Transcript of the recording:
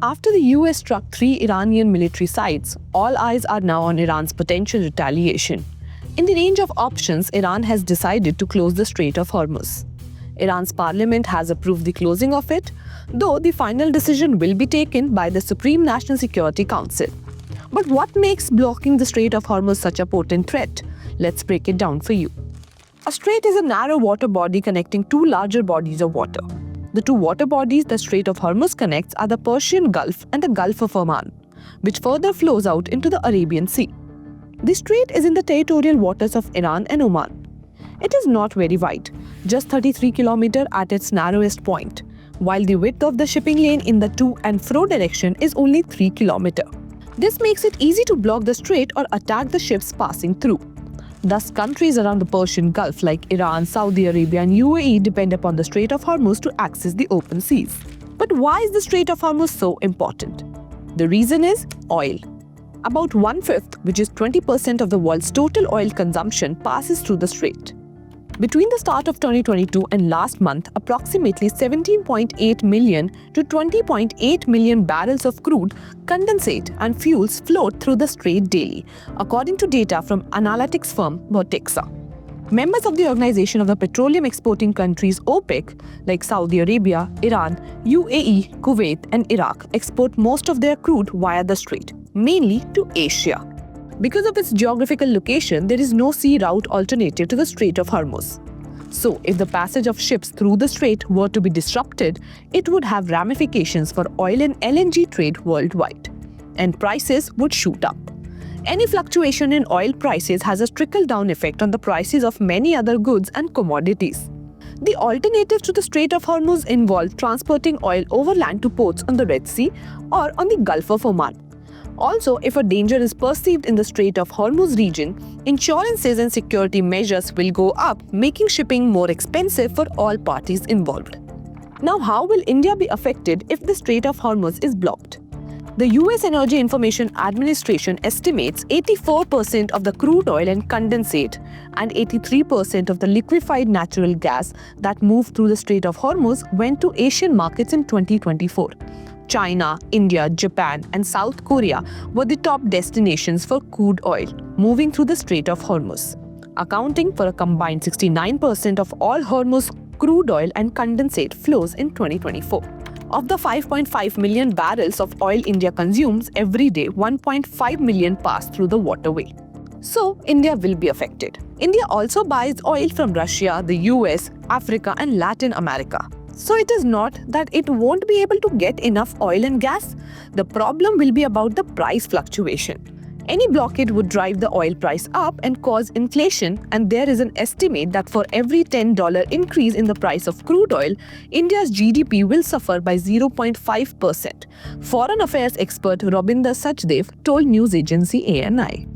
After the US struck 3 Iranian military sites, all eyes are now on Iran's potential retaliation. In the range of options, Iran has decided to close the Strait of Hormuz. Iran's parliament has approved the closing of it, though the final decision will be taken by the Supreme National Security Council. But what makes blocking the Strait of Hormuz such a potent threat? Let's break it down for you. A strait is a narrow water body connecting two larger bodies of water. The two water bodies the Strait of Hormuz connects are the Persian Gulf and the Gulf of Oman, which further flows out into the Arabian Sea. The strait is in the territorial waters of Iran and Oman. It is not very wide, just 33 km at its narrowest point, while the width of the shipping lane in the to and fro direction is only 3 km. This makes it easy to block the strait or attack the ships passing through. Thus, countries around the Persian Gulf like Iran, Saudi Arabia and UAE depend upon the Strait of Hormuz to access the open seas. But why is the Strait of Hormuz so important? The reason is oil. About 1/5, which is 20% of the world's total oil consumption, passes through the strait. Between the start of 2022 and last month, approximately 17.8 million to 20.8 million barrels of crude, condensate and fuels flowed through the strait daily, according to data from analytics firm Vortexa. Members of the Organization of the Petroleum Exporting Countries OPEC, like Saudi Arabia, Iran, UAE, Kuwait and Iraq, export most of their crude via the strait, mainly to Asia. Because of its geographical location, there is no sea route alternative to the Strait of Hormuz. So, if the passage of ships through the strait were to be disrupted, it would have ramifications for oil and LNG trade worldwide, and prices would shoot up. Any fluctuation in oil prices has a trickle-down effect on the prices of many other goods and commodities. The alternatives to the Strait of Hormuz involve transporting oil overland to ports on the Red Sea or on the Gulf of Oman. Also, if a danger is perceived in the Strait of Hormuz region, insurances and security measures will go up, making shipping more expensive for all parties involved. Now, how will India be affected if the Strait of Hormuz is blocked? The US Energy Information Administration estimates 84% of the crude oil and condensate and 83% of the liquefied natural gas that moved through the Strait of Hormuz went to Asian markets in 2024. China, India, Japan and South Korea were the top destinations for crude oil moving through the Strait of Hormuz, accounting for a combined 69% of all Hormuz crude oil and condensate flows in 2024. Of the 5.5 million barrels of oil India consumes every day, 1.5 million pass through the waterway. So, India will be affected. India also buys oil from Russia, the US, Africa and Latin America. So it is not that it won't be able to get enough oil and gas. The problem will be about the price fluctuation. Any blockade would drive the oil price up and cause inflation, and there is an estimate that for every $10 increase in the price of crude oil, India's GDP will suffer by 0.5%. Foreign affairs expert Robinder Sachdev told news agency ANI.